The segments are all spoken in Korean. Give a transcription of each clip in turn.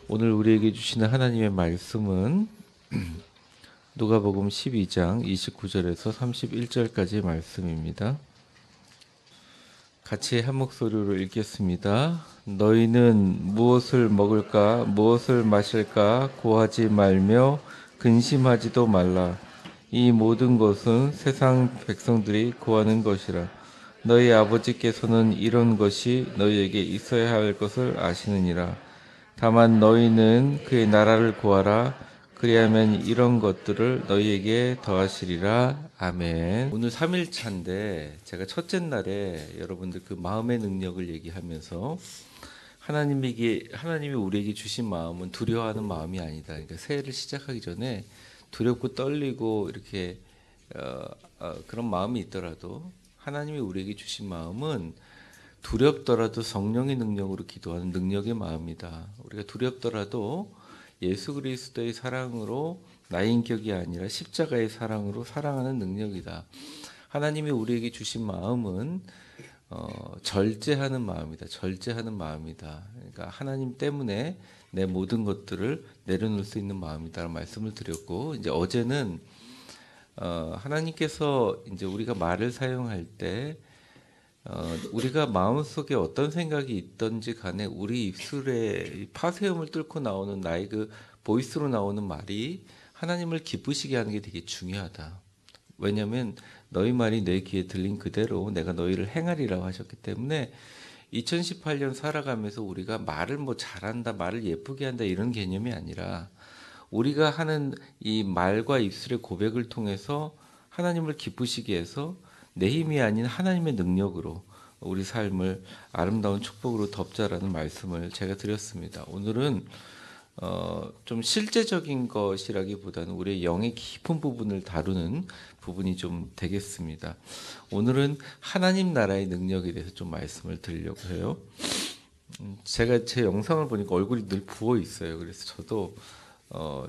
오늘 우리에게 주시는 하나님의 말씀은 누가복음 12장 29절에서 31절까지의 말씀입니다. 같이 한 목소리로 읽겠습니다. 너희는 무엇을 먹을까 무엇을 마실까 고하지 말며 근심하지도 말라. 이 모든 것은 세상 백성들이 구하는 것이라. 너희 아버지께서는 이런 것이 너희에게 있어야 할 것을 아시느니라. 다만 너희는 그의 나라를 구하라. 그리하면 이런 것들을 너희에게 더하시리라. 아멘. 오늘 3일차인데 제가 첫째 날에 여러분들 그 마음의 능력을 얘기하면서 하나님이 우리에게 주신 마음은 두려워하는 마음이 아니다. 그러니까 새해를 시작하기 전에 두렵고 떨리고 이렇게 그런 마음이 있더라도 하나님이 우리에게 주신 마음은 두렵더라도 성령의 능력으로 기도하는 능력의 마음이다. 우리가 두렵더라도 예수 그리스도의 사랑으로 나의 인격이 아니라 십자가의 사랑으로 사랑하는 능력이다. 하나님이 우리에게 주신 마음은 절제하는 마음이다. 절제하는 마음이다. 그러니까 하나님 때문에 내 모든 것들을 내려놓을 수 있는 마음이다라는 말씀을 드렸고, 이제 어제는 하나님께서 이제 우리가 말을 사용할 때 우리가 마음속에 어떤 생각이 있든지 간에 우리 입술에 파쇄음을 뚫고 나오는 나의 그 보이스로 나오는 말이 하나님을 기쁘시게 하는 게 되게 중요하다. 왜냐하면 너희 말이 내 귀에 들린 그대로 내가 너희를 행하리라고 하셨기 때문에 2018년 살아가면서 우리가 말을 뭐 잘한다, 말을 예쁘게 한다 이런 개념이 아니라 우리가 하는 이 말과 입술의 고백을 통해서 하나님을 기쁘시게 해서 내 힘이 아닌 하나님의 능력으로 우리 삶을 아름다운 축복으로 덮자라는 말씀을 제가 드렸습니다. 오늘은 좀 실제적인 것이라기보다는 우리의 영의 깊은 부분을 다루는 부분이 좀 되겠습니다. 오늘은 하나님 나라의 능력에 대해서 좀 말씀을 드리려고 해요. 제가 제 영상을 보니까 얼굴이 늘 부어 있어요. 그래서 저도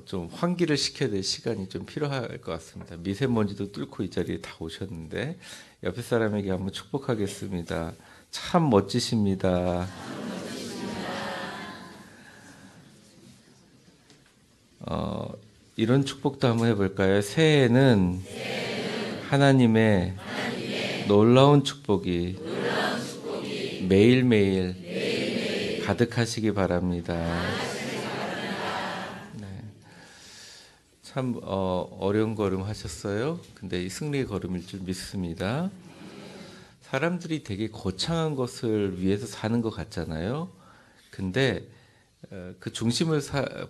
좀 환기를 시켜야 될 시간이 좀 필요할 것 같습니다. 미세먼지도 뚫고 이 자리에 다 오셨는데 옆에 사람에게 한번 축복하겠습니다. 참 멋지십니다. 이런 축복도 한번 해볼까요? 새해에는 하나님의 놀라운 축복이 매일매일 가득하시기 바랍니다. 참 어려운 걸음 하셨어요. 근데 이 승리의 걸음일 줄 믿습니다. 사람들이 되게 거창한 것을 위해서 사는 것 같잖아요. 근데 그 중심을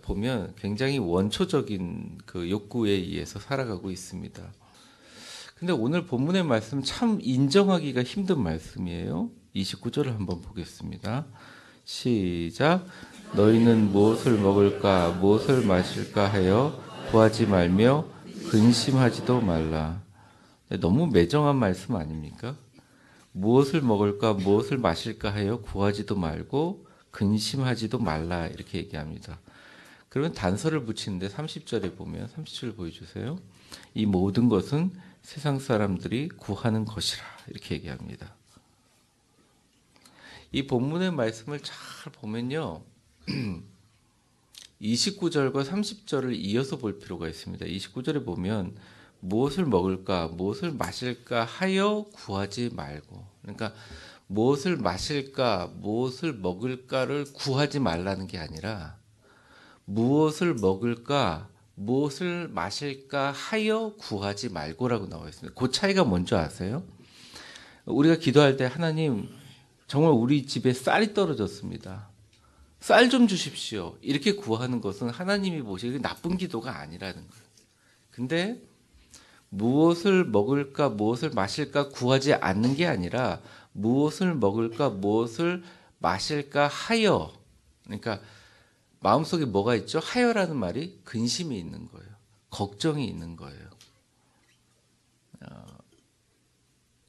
보면 굉장히 원초적인 그 욕구에 의해서 살아가고 있습니다. 근데 오늘 본문의 말씀 참 인정하기가 힘든 말씀이에요. 29절을 한번 보겠습니다. 시작. 너희는 무엇을 먹을까 무엇을 마실까 하여 구하지 말며 근심하지도 말라. 너무 매정한 말씀 아닙니까? 무엇을 먹을까 무엇을 마실까 하여 구하지도 말고 근심하지도 말라 이렇게 얘기합니다. 그러면 단서를 붙이는데 30절에 보면 30절 보여주세요. 이 모든 것은 세상 사람들이 구하는 것이라 이렇게 얘기합니다. 이 본문의 말씀을 잘 보면요. 29절과 30절을 이어서 볼 필요가 있습니다. 29절에 보면 무엇을 먹을까 무엇을 마실까 하여 구하지 말고, 그러니까 무엇을 마실까 무엇을 먹을까를 구하지 말라는 게 아니라 무엇을 먹을까 무엇을 마실까 하여 구하지 말고라고 나와 있습니다. 그 차이가 뭔지 아세요? 우리가 기도할 때 하나님 정말 우리 집에 쌀이 떨어졌습니다. 쌀 좀 주십시오. 이렇게 구하는 것은 하나님이 보시기에 나쁜 기도가 아니라는 거예요. 근데 무엇을 먹을까 무엇을 마실까 구하지 않는 게 아니라 무엇을 먹을까 무엇을 마실까 하여, 그러니까 마음속에 뭐가 있죠? 하여라는 말이 근심이 있는 거예요. 걱정이 있는 거예요.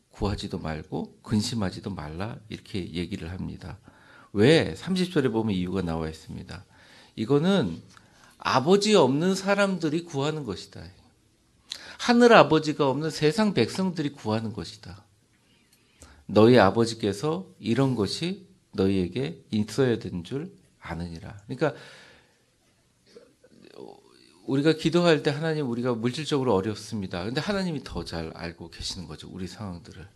구하지도 말고 근심하지도 말라 이렇게 얘기를 합니다. 왜? 30절에 보면 이유가 나와 있습니다. 이거는 아버지 없는 사람들이 구하는 것이다. 하늘 아버지가 없는 세상 백성들이 구하는 것이다. 너희 아버지께서 이런 것이 너희에게 있어야 되는 줄 아느니라. 그러니까 우리가 기도할 때 하나님 우리가 물질적으로 어렵습니다. 근데 하나님이 더 잘 알고 계시는 거죠. 우리 상황들을.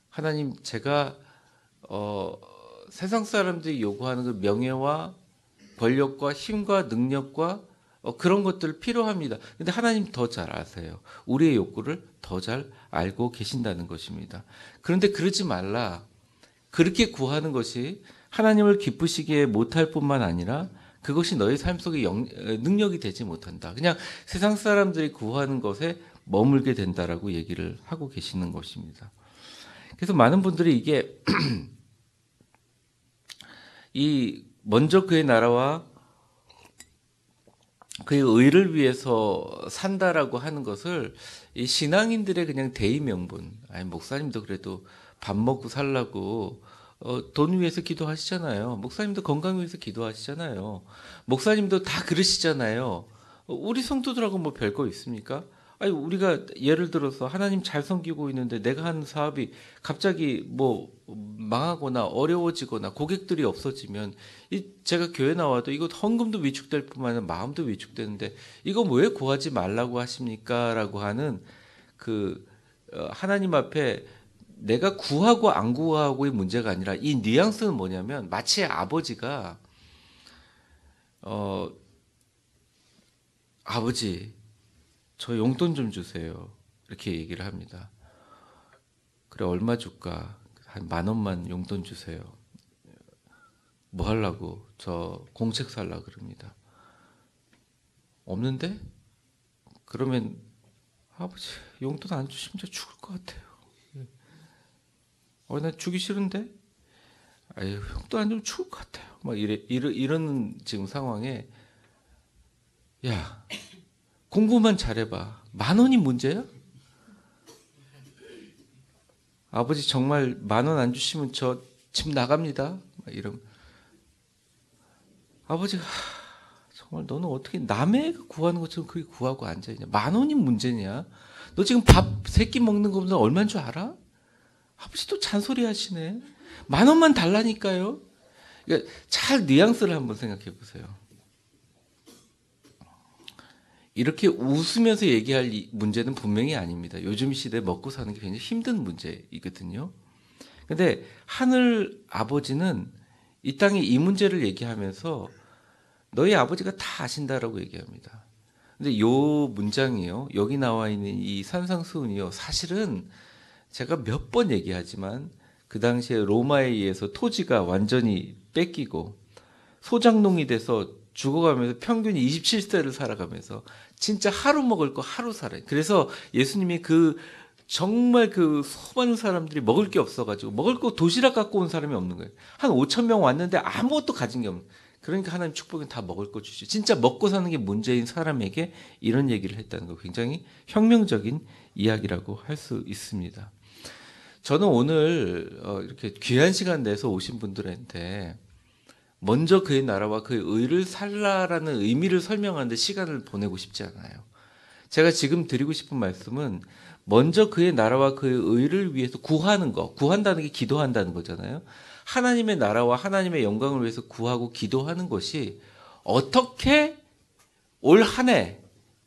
하나님 제가 세상 사람들이 요구하는 그 명예와 권력과 힘과 능력과 그런 것들 필요합니다. 근데 하나님 더 잘 아세요. 우리의 욕구를 더 잘 알고 계신다는 것입니다. 그런데 그러지 말라. 그렇게 구하는 것이 하나님을 기쁘시게 못할 뿐만 아니라 그것이 너의 삶 속에 능력이 되지 못한다. 그냥 세상 사람들이 구하는 것에 머물게 된다라고 얘기를 하고 계시는 것입니다. 그래서 많은 분들이 이게 이 먼저 그의 나라와 그의 의를 위해서 산다라고 하는 것을 이 신앙인들의 그냥 대의 명분. 아니 목사님도 그래도 밥 먹고 살라고 돈 위해서 기도하시잖아요. 목사님도 건강 위해서 기도하시잖아요. 목사님도 다 그러시잖아요. 우리 성도들하고 뭐 별거 있습니까? 아니 우리가 예를 들어서 하나님 잘 섬기고 있는데 내가 하는 사업이 갑자기 뭐 망하거나 어려워지거나 고객들이 없어지면 제가 교회 나와도 이거 헌금도 위축될 뿐만 아니라 마음도 위축되는데 이거 왜 구하지 말라고 하십니까? 라고 하는 그 하나님 앞에 내가 구하고 안 구하고의 문제가 아니라 이 뉘앙스는 뭐냐면 마치 아버지가 아버지 저 용돈 좀 주세요 이렇게 얘기를 합니다. 그래 얼마 줄까? 한 10,000원만 용돈 주세요. 뭐 하려고? 저 공책 살라 그럽니다. 없는데? 그러면 아버지 용돈 안 주시면 저 죽을 것 같아요. 나 주기 싫은데? 아유, 용돈 안 주면 죽을 것 같아요. 막 이런 지금 상황에 야 공부만 잘해봐. 10,000원이 문제야? 아버지 정말 10,000원 안 주시면 저 집 나갑니다. 막 이런 아버지가 정말 너는 어떻게 남의 구하는 것처럼 그렇게 구하고 앉아있냐? 10,000원이 문제냐? 너 지금 밥 3끼 먹는 것보다 얼마인 줄 알아? 아버지도 잔소리 하시네. 10,000원만 달라니까요. 그러니까 잘 뉘앙스를 한번 생각해 보세요. 이렇게 웃으면서 얘기할 문제는 분명히 아닙니다. 요즘 시대에 먹고 사는 게 굉장히 힘든 문제이거든요. 근데 하늘 아버지는 이 땅에 이 문제를 얘기하면서 너희 아버지가 다 아신다라고 얘기합니다. 근데 요 문장이요. 여기 나와 있는 이 산상수훈이요. 사실은 제가 몇 번 얘기하지만 그 당시에 로마에 의해서 토지가 완전히 뺏기고 소작농이 돼서 죽어가면서 평균 27세를 살아가면서 진짜 하루 먹을 거 하루 살아요. 그래서 예수님이 정말 수많은 사람들이 먹을 게 없어가지고 먹을 거 도시락 갖고 온 사람이 없는 거예요. 한 5,000명 왔는데 아무것도 가진 게 없는 거예요. 그러니까 하나님 축복은 다 먹을 거 주시죠. 진짜 먹고 사는 게 문제인 사람에게 이런 얘기를 했다는 거 굉장히 혁명적인 이야기라고 할 수 있습니다. 저는 오늘 이렇게 귀한 시간 내서 오신 분들한테 먼저 그의 나라와 그의 의를 살라라는 의미를 설명하는데 시간을 보내고 싶지 않아요. 제가 지금 드리고 싶은 말씀은 먼저 그의 나라와 그의 의를 위해서 구하는 거, 구한다는 게 기도한다는 거잖아요. 하나님의 나라와 하나님의 영광을 위해서 구하고 기도하는 것이 어떻게 올 한 해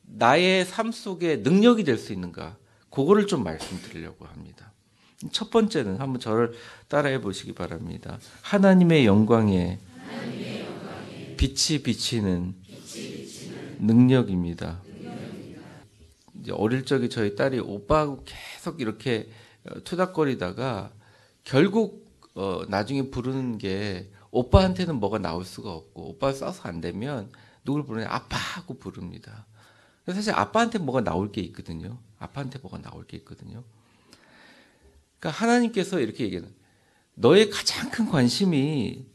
나의 삶 속에 능력이 될 수 있는가, 그거를 좀 말씀드리려고 합니다. 첫 번째는 한번 저를 따라해 보시기 바랍니다. 하나님의 영광에 빛이 비치는 능력입니다. 이제 어릴 적에 저희 딸이 오빠하고 계속 이렇게 투닥거리다가 결국 나중에 부르는 게 오빠한테는 뭐가 나올 수가 없고 오빠 써서 안 되면 누굴 부르냐? 아빠하고 부릅니다. 사실 아빠한테 뭐가 나올 게 있거든요. 아빠한테 뭐가 나올 게 있거든요. 그러니까 하나님께서 이렇게 얘기하는 너의 가장 큰 관심이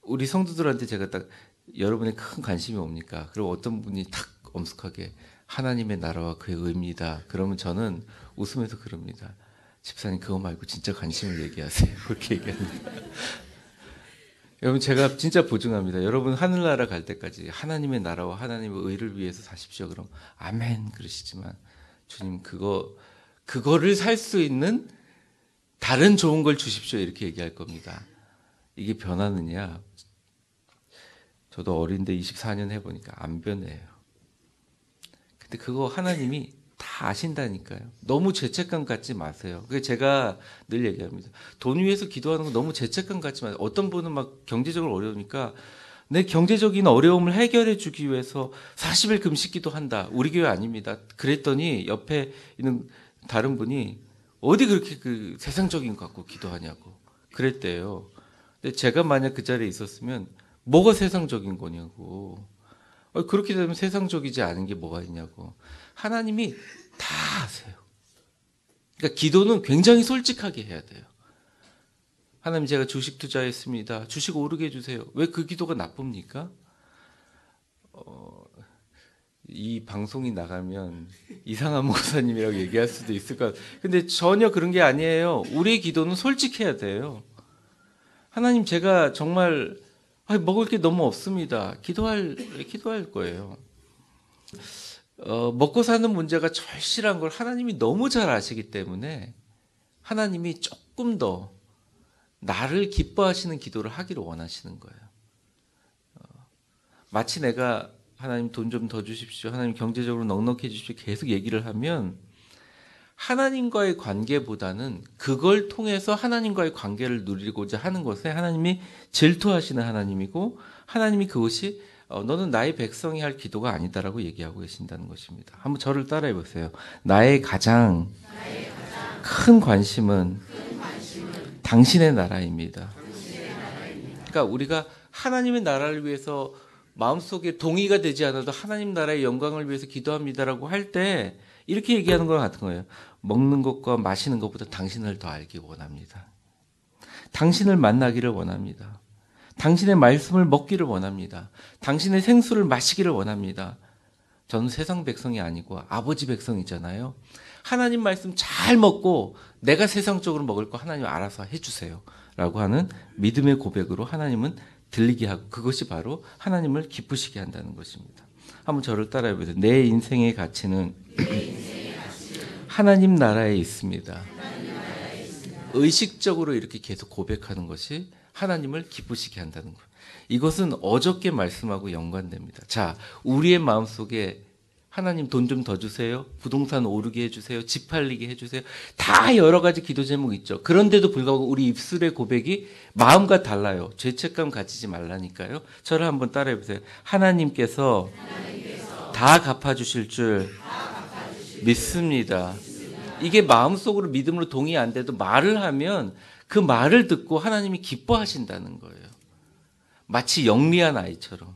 우리 성도들한테 제가 딱 여러분의 큰 관심이 뭡니까? 그리고 어떤 분이 탁 엄숙하게 하나님의 나라와 그의 의입니다. 그러면 저는 웃으면서 그럽니다. 집사님 그거 말고 진짜 관심을 얘기하세요. 그렇게 얘기합니다. 여러분 제가 진짜 보증합니다. 여러분 하늘나라 갈 때까지 하나님의 나라와 하나님의 의를 위해서 사십시오. 그럼 아멘 그러시지만 주님 그거를 살 수 있는 다른 좋은 걸 주십시오. 이렇게 얘기할 겁니다. 이게 변하느냐? 저도 어린데 24년 해보니까 안 변해요. 근데 그거 하나님이 다 아신다니까요. 너무 죄책감 갖지 마세요. 그게 제가 늘 얘기합니다. 돈 위해서 기도하는 거 너무 죄책감 갖지 마세요. 어떤 분은 막 경제적으로 어려우니까 내 경제적인 어려움을 해결해 주기 위해서 40일 금식 기도한다. 우리 교회 아닙니다. 그랬더니 옆에 있는 다른 분이 어디 그렇게 그 세상적인 거 갖고 기도하냐고 그랬대요. 근데 제가 만약 그 자리에 있었으면 뭐가 세상적인 거냐고. 그렇게 되면 세상적이지 않은 게 뭐가 있냐고. 하나님이 다 아세요. 그러니까 기도는 굉장히 솔직하게 해야 돼요. 하나님 제가 주식 투자했습니다. 주식 오르게 해주세요. 왜 그 기도가 나쁩니까? 이 방송이 나가면 이상한 목사님이라고 얘기할 수도 있을 것 같아요. 근데 전혀 그런 게 아니에요. 우리의 기도는 솔직해야 돼요. 하나님 제가 정말 먹을 게 너무 없습니다. 기도할 거예요. 먹고 사는 문제가 절실한 걸 하나님이 너무 잘 아시기 때문에 하나님이 조금 더 나를 기뻐하시는 기도를 하기를 원하시는 거예요. 마치 내가 하나님 돈 좀 더 주십시오. 하나님 경제적으로 넉넉해 주십시오. 계속 얘기를 하면 하나님과의 관계보다는 그걸 통해서 하나님과의 관계를 누리고자 하는 것에 하나님이 질투하시는 하나님이고 하나님이 그것이 너는 나의 백성이 할 기도가 아니다라고 얘기하고 계신다는 것입니다. 한번 저를 따라해 보세요. 나의 가장 큰 관심은 당신의 나라입니다. 그러니까 우리가 하나님의 나라를 위해서 마음속에 동의가 되지 않아도 하나님 나라의 영광을 위해서 기도합니다라고 할 때 이렇게 얘기하는 것 같은 거예요. 먹는 것과 마시는 것보다 당신을 더 알기 원합니다. 당신을 만나기를 원합니다. 당신의 말씀을 먹기를 원합니다. 당신의 생수를 마시기를 원합니다. 저는 세상 백성이 아니고 아버지 백성이잖아요. 하나님 말씀 잘 먹고 내가 세상적으로 먹을 거 하나님 알아서 해주세요. 라고 하는 믿음의 고백으로 하나님은 들리게 하고 그것이 바로 하나님을 기쁘시게 한다는 것입니다. 한번 저를 따라해 보세요. 내 인생의 가치는 하나님 나라에 있습니다. 의식적으로 이렇게 계속 고백하는 것이 하나님을 기쁘시게 한다는 것. 이것은 어저께 말씀하고 연관됩니다. 자, 우리의 마음속에 하나님 돈 좀 더 주세요. 부동산 오르게 해주세요. 집 팔리게 해주세요. 다 여러 가지 기도 제목 있죠. 그런데도 불구하고 우리 입술의 고백이 마음과 달라요. 죄책감 가지지 말라니까요. 저를 한번 따라해 보세요. 하나님께서 다 갚아주실 줄 믿습니다. 이게 마음속으로 믿음으로 동의 안 돼도 말을 하면 그 말을 듣고 하나님이 기뻐하신다는 거예요. 마치 영리한 아이처럼.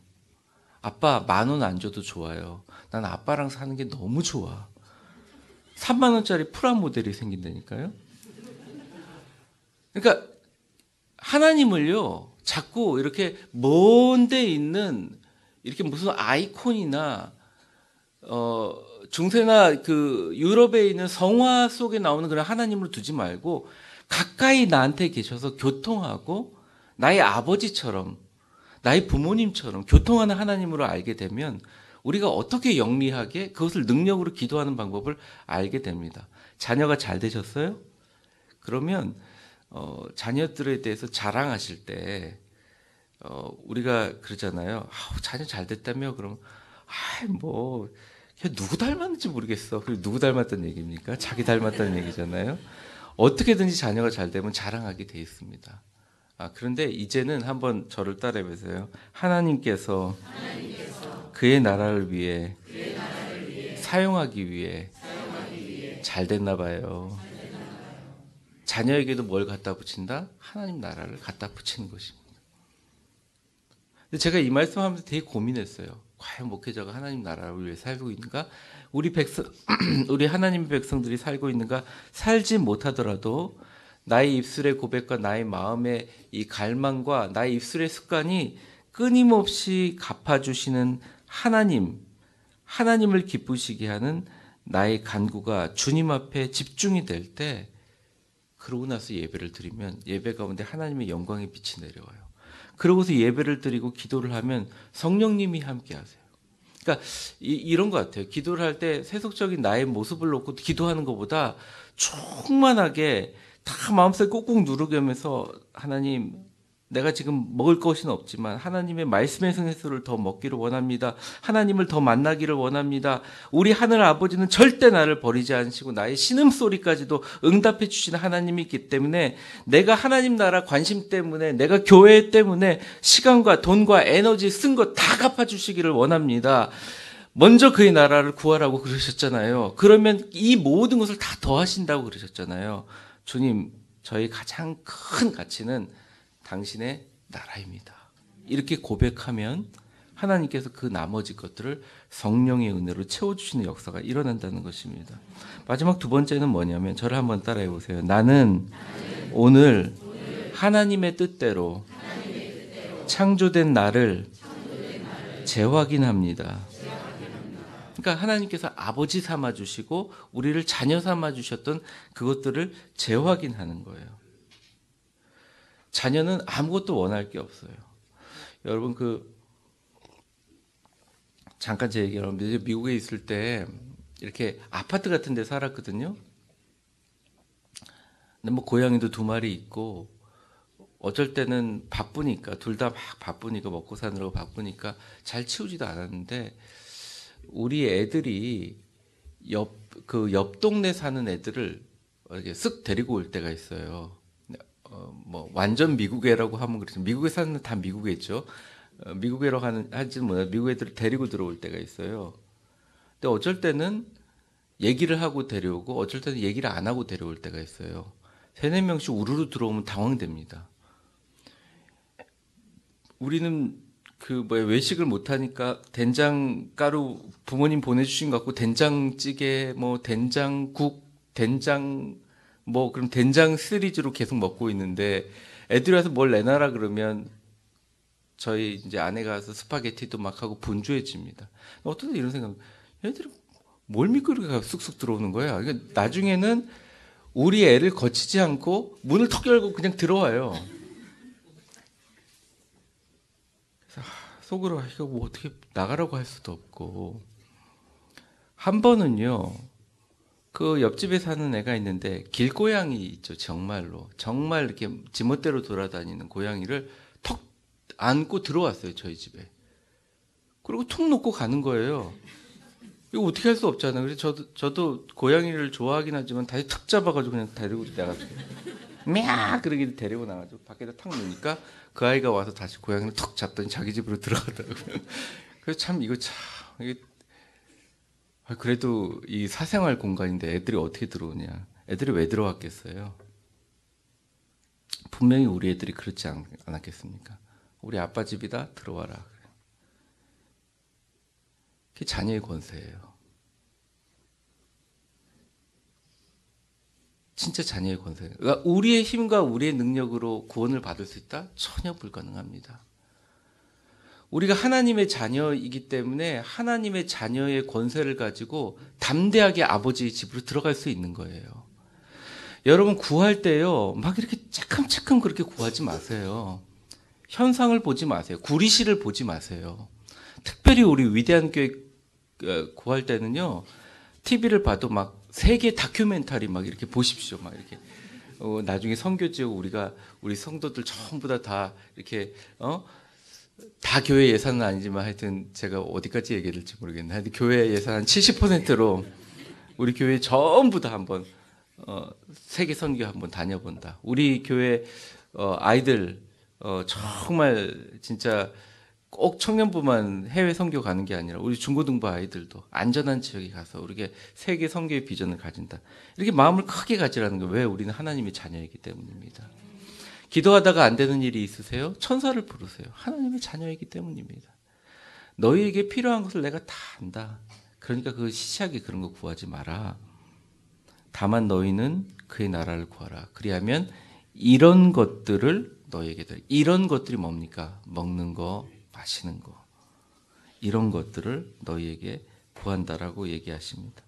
아빠 10,000원 안 줘도 좋아요. 난 아빠랑 사는 게 너무 좋아. 3만 원짜리 프라모델이 생긴다니까요. 그러니까 하나님을요. 자꾸 이렇게 먼 데 있는 이렇게 무슨 아이콘이나 중세나 그 유럽에 있는 성화 속에 나오는 그런 하나님을 두지 말고 가까이 나한테 계셔서 교통하고 나의 아버지처럼 나의 부모님처럼 교통하는 하나님으로 알게 되면 우리가 어떻게 영리하게 그것을 능력으로 기도하는 방법을 알게 됩니다. 자녀가 잘 되셨어요? 그러면 자녀들에 대해서 자랑하실 때 우리가 그러잖아요. 자녀 잘 됐다며? 그럼 뭐 누구 닮았는지 모르겠어. 그리고 누구 닮았다는 얘기입니까? 자기 닮았다는 얘기잖아요. 어떻게든지 자녀가 잘 되면 자랑하게 돼 있습니다. 그런데 이제는 한번 저를 따라해 보세요. 하나님께서 그의 나라를 위해 사용하기 위해 잘 됐나 봐요. 자녀에게도 뭘 갖다 붙인다? 하나님 나라를 갖다 붙이는 것입니다. 근데 제가 이 말씀하면서 되게 고민했어요. 과연 목회자가 하나님 나라를 위해 살고 있는가? 우리 하나님의 백성들이 살고 있는가? 살지 못하더라도 나의 입술의 고백과 나의 마음의 이 갈망과 나의 입술의 습관이 끊임없이 갚아주시는 하나님을 기쁘시게 하는 나의 간구가 주님 앞에 집중이 될 때, 그러고 나서 예배를 드리면 예배 가운데 하나님의 영광의 빛이 내려와요. 그러고서 예배를 드리고 기도를 하면 성령님이 함께 하세요. 그러니까 이런 것 같아요. 기도를 할 때 세속적인 나의 모습을 놓고 기도하는 것보다 충만하게 다 마음속에 꾹꾹 누르면서 하나님 내가 지금 먹을 것은 없지만 하나님의 말씀의 생수를 더 먹기를 원합니다. 하나님을 더 만나기를 원합니다. 우리 하늘 아버지는 절대 나를 버리지 않으시고 나의 신음소리까지도 응답해 주시는 하나님이 있기 때문에 내가 하나님 나라 관심 때문에 내가 교회 때문에 시간과 돈과 에너지 쓴 거 다 갚아주시기를 원합니다. 먼저 그의 나라를 구하라고 그러셨잖아요. 그러면 이 모든 것을 다 더하신다고 그러셨잖아요. 주님, 저희 가장 큰 가치는 당신의 나라입니다. 이렇게 고백하면 하나님께서 그 나머지 것들을 성령의 은혜로 채워주시는 역사가 일어난다는 것입니다. 마지막 두 번째는 뭐냐면 저를 한번 따라해 보세요. 나는 오늘 하나님의 뜻대로 창조된 나를 재확인합니다. 그러니까 하나님께서 아버지 삼아주시고 우리를 자녀 삼아주셨던 그것들을 재확인하는 거예요. 자녀는 아무것도 원할 게 없어요. 여러분 잠깐 제 얘기를 하면 미국에 있을 때 이렇게 아파트 같은 데 살았거든요. 근데 뭐 고양이도 2마리 있고 어쩔 때는 바쁘니까 둘 다 막 바쁘니까 먹고 사느라고 바쁘니까 잘 치우지도 않았는데 우리 애들이 옆 동네 사는 애들을 이렇게 쓱 데리고 올 때가 있어요. 뭐 완전 미국애라고 하면 그렇죠. 미국에 사는 다 미국애죠. 미국애라고 하지는 뭐야. 미국 애들을 데리고 들어올 때가 있어요. 근데 어쩔 때는 얘기를 하고 데려오고 어쩔 때는 얘기를 안 하고 데려올 때가 있어요. 3-4명씩 우르르 들어오면 당황됩니다. 우리는 외식을 못 하니까 된장가루 부모님 보내주신 것 같고 된장찌개, 뭐 된장국, 그럼 된장 시리즈로 계속 먹고 있는데 애들이 와서 뭘 내놔라 그러면 저희 이제 아내가 와서 스파게티도 막 하고 분주해집니다. 어떤 때 이런 생각, 애들이 뭘 믿고 이렇게 쑥쑥 들어오는 거야. 그러니까 나중에는 우리 애를 거치지 않고 문을 턱 열고 그냥 들어와요. 그래서 속으로 이거 뭐 어떻게 나가라고 할 수도 없고. 한 번은요. 그 옆집에 사는 애가 있는데 길고양이 있죠. 정말 이렇게 지멋대로 돌아다니는 고양이를 턱 안고 들어왔어요. 저희 집에. 그리고 툭 놓고 가는 거예요. 이거 어떻게 할 수 없잖아요. 그래서 저도 고양이를 좋아하긴 하지만 다시 탁 잡아가지고 그냥 데리고 나가지고 미야 그러기를 데리고 나가지고 밖에다 탁 놓으니까 그 아이가 와서 다시 고양이를 턱 잡더니 자기 집으로 들어가더라고요. 그래서 참 이게 그래도 이 사생활 공간인데 애들이 어떻게 들어오냐. 애들이 왜 들어왔겠어요? 분명히 우리 애들이 그렇지 않았겠습니까? 우리 아빠 집이다 들어와라. 그게 자녀의 권세예요. 진짜 자녀의 권세예요. 그러니까 우리의 힘과 우리의 능력으로 구원을 받을 수 있다? 전혀 불가능합니다. 우리가 하나님의 자녀이기 때문에 하나님의 자녀의 권세를 가지고 담대하게 아버지의 집으로 들어갈 수 있는 거예요. 여러분 구할 때요. 막 이렇게 쬐끔쬐끔 그렇게 구하지 마세요. 현상을 보지 마세요. 구리시를 보지 마세요. 특별히 우리 위대한 교회 구할 때는요. TV를 봐도 막 세계 다큐멘터리 막 이렇게 보십시오. 막 이렇게 나중에 선교 지역 우리 성도들 전부 다 이렇게 다 교회 예산은 아니지만 하여튼 제가 어디까지 얘기해야 될지 모르겠네. 하여튼 교회 예산 한 70%로 우리 교회 전부 다 한번 세계 선교 한번 다녀본다. 우리 교회 아이들 정말 진짜 꼭 청년부만 해외 선교 가는 게 아니라 우리 중고등부 아이들도 안전한 지역에 가서 우리가 세계 선교의 비전을 가진다. 이렇게 마음을 크게 가지라는 거예요. 왜? 우리는 하나님의 자녀이기 때문입니다. 기도하다가 안 되는 일이 있으세요? 천사를 부르세요. 하나님의 자녀이기 때문입니다. 너희에게 필요한 것을 내가 다 안다. 그러니까 그 시시하게 그런 거 구하지 마라. 다만 너희는 그의 나라를 구하라. 그리하면 이런 것들을 너희에게 드려. 이런 것들이 뭡니까? 먹는 거, 마시는 거. 이런 것들을 너희에게 구한다라고 얘기하십니다.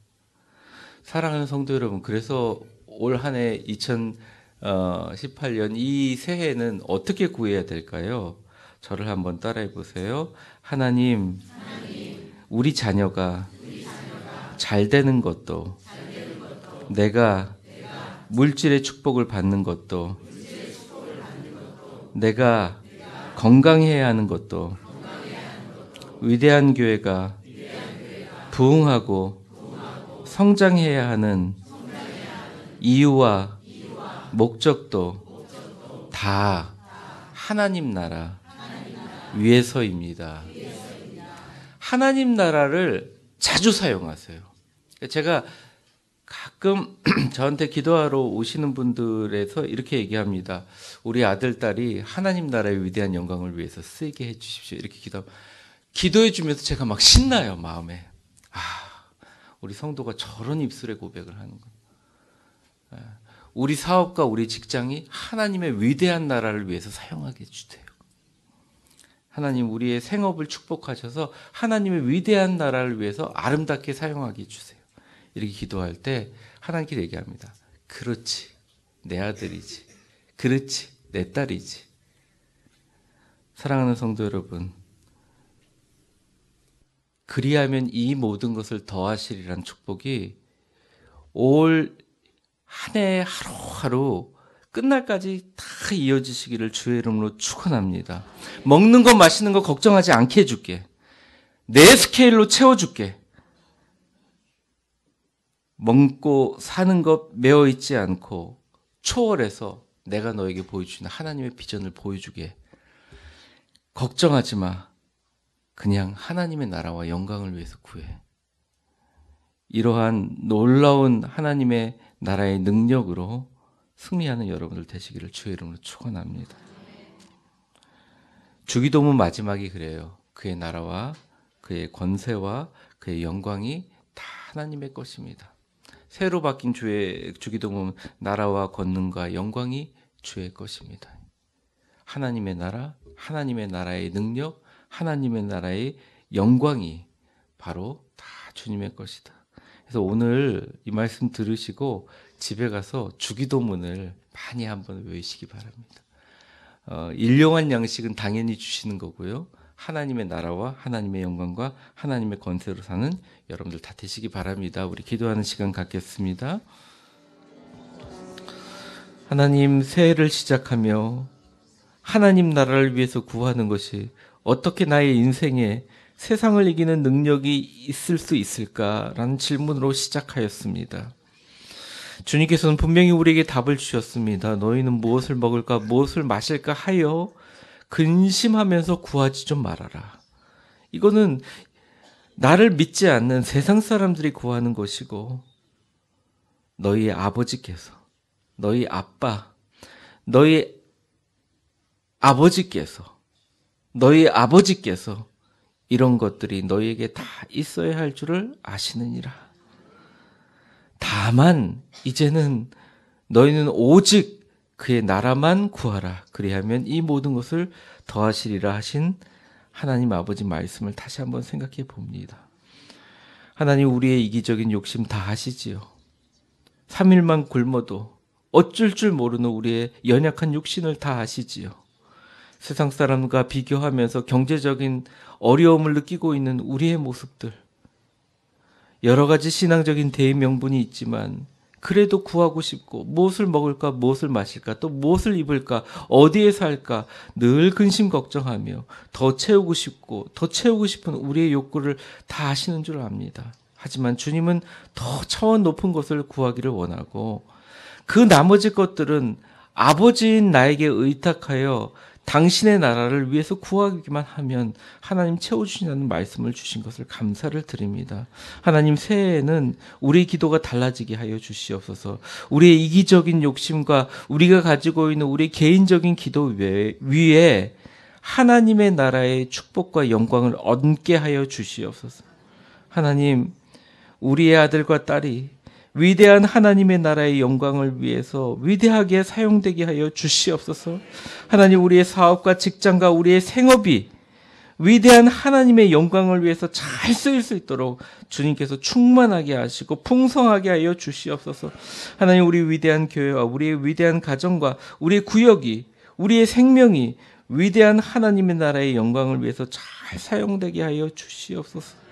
사랑하는 성도 여러분, 그래서 올 한 해 2018년 이 새해는 어떻게 구해야 될까요? 저를 한번 따라해 보세요. 하나님, 우리 자녀가 잘 되는 것도, 내가 물질의 축복을 받는 것도 내가 건강해야 하는 것도 위대한 교회가 부흥하고 성장해야 하는 이유와 목적도 다 하나님 나라 위해서입니다. 하나님 나라를 자주 사용하세요. 제가 가끔 저한테 기도하러 오시는 분들에서 이렇게 얘기합니다. 우리 아들, 딸이 하나님 나라의 위대한 영광을 위해서 쓰이게 해주십시오. 이렇게 기도해 주면서 제가 막 신나요, 마음에. 우리 성도가 저런 입술의 고백을 하는 거. 우리 사업과 우리 직장이 하나님의 위대한 나라를 위해서 사용하게 해주세요. 하나님 우리의 생업을 축복하셔서 하나님의 위대한 나라를 위해서 아름답게 사용하게 해주세요. 이렇게 기도할 때 하나님께 얘기합니다. 그렇지, 내 아들이지. 그렇지, 내 딸이지. 사랑하는 성도 여러분, 그리하면 이 모든 것을 더하시리란 축복이 올 한 해 하루하루 끝날까지 다 이어지시기를 주의 이름으로 축원합니다. 먹는 거 마시는 거 걱정하지 않게 해줄게. 내 스케일로 채워줄게. 먹고 사는 것 매어 있지 않고 초월해서 내가 너에게 보여주는 하나님의 비전을 보여주게. 걱정하지 마. 그냥 하나님의 나라와 영광을 위해서 구해. 이러한 놀라운 하나님의 나라의 능력으로 승리하는 여러분들 되시기를 주의 이름으로 축원합니다. 주기도문 마지막이 그래요. 그의 나라와 그의 권세와 그의 영광이 다 하나님의 것입니다. 새로 바뀐 주기도문 나라와 권능과 영광이 주의 것입니다. 하나님의 나라, 하나님의 나라의 능력, 하나님의 나라의 영광이 바로 다 주님의 것이다. 그래서 오늘 이 말씀 들으시고 집에 가서 주기도문을 많이 한번 외우시기 바랍니다. 일용할 양식은 당연히 주시는 거고요. 하나님의 나라와 하나님의 영광과 하나님의 권세로 사는 여러분들 다 되시기 바랍니다. 우리 기도하는 시간 갖겠습니다. 하나님, 새해를 시작하며 하나님 나라를 위해서 구하는 것이 어떻게 나의 인생에 세상을 이기는 능력이 있을 수 있을까라는 질문으로 시작하였습니다. 주님께서는 분명히 우리에게 답을 주셨습니다. 너희는 무엇을 먹을까 무엇을 마실까 하여 근심하면서 구하지 좀 말아라. 이거는 나를 믿지 않는 세상 사람들이 구하는 것이고 너희 아버지께서, 너희 아빠, 너희 아버지께서, 너희 아버지께서 이런 것들이 너희에게 다 있어야 할 줄을 아시느니라. 다만 이제는 너희는 오직 그의 나라만 구하라. 그리하면 이 모든 것을 더하시리라 하신 하나님 아버지 말씀을 다시 한번 생각해 봅니다. 하나님, 우리의 이기적인 욕심 다 아시지요. 3일만 굶어도 어쩔 줄 모르는 우리의 연약한 육신을 다 아시지요. 세상 사람과 비교하면서 경제적인 어려움을 느끼고 있는 우리의 모습들, 여러 가지 신앙적인 대의 명분이 있지만 그래도 구하고 싶고 무엇을 먹을까 무엇을 마실까 또 무엇을 입을까 어디에 살까 늘 근심 걱정하며 더 채우고 싶고 더 채우고 싶은 우리의 욕구를 다 아시는 줄 압니다. 하지만 주님은 더 차원 높은 것을 구하기를 원하고 그 나머지 것들은 아버지인 나에게 의탁하여 당신의 나라를 위해서 구하기만 하면 하나님 채워주신다는 말씀을 주신 것을 감사를 드립니다. 하나님, 새해에는 우리 기도가 달라지게 하여 주시옵소서. 우리의 이기적인 욕심과 우리가 가지고 있는 우리 개인적인 기도 위에 하나님의 나라의 축복과 영광을 얻게 하여 주시옵소서. 하나님, 우리의 아들과 딸이 위대한 하나님의 나라의 영광을 위해서 위대하게 사용되게 하여 주시옵소서. 하나님, 우리의 사업과 직장과 우리의 생업이 위대한 하나님의 영광을 위해서 잘 쓰일 수 있도록 주님께서 충만하게 하시고 풍성하게 하여 주시옵소서. 하나님, 우리 위대한 교회와 우리의 위대한 가정과 우리의 구역이, 우리의 생명이 위대한 하나님의 나라의 영광을 위해서 잘 사용되게 하여 주시옵소서.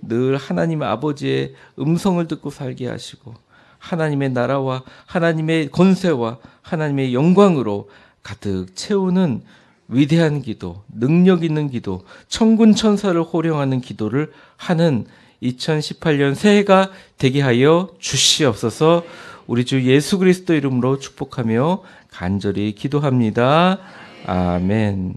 늘 하나님 아버지의 음성을 듣고 살게 하시고 하나님의 나라와 하나님의 권세와 하나님의 영광으로 가득 채우는 위대한 기도, 능력 있는 기도, 천군 천사를 호령하는 기도를 하는 2018년 새해가 되게 하여 주시옵소서. 우리 주 예수 그리스도 이름으로 축복하며 간절히 기도합니다. 아멘.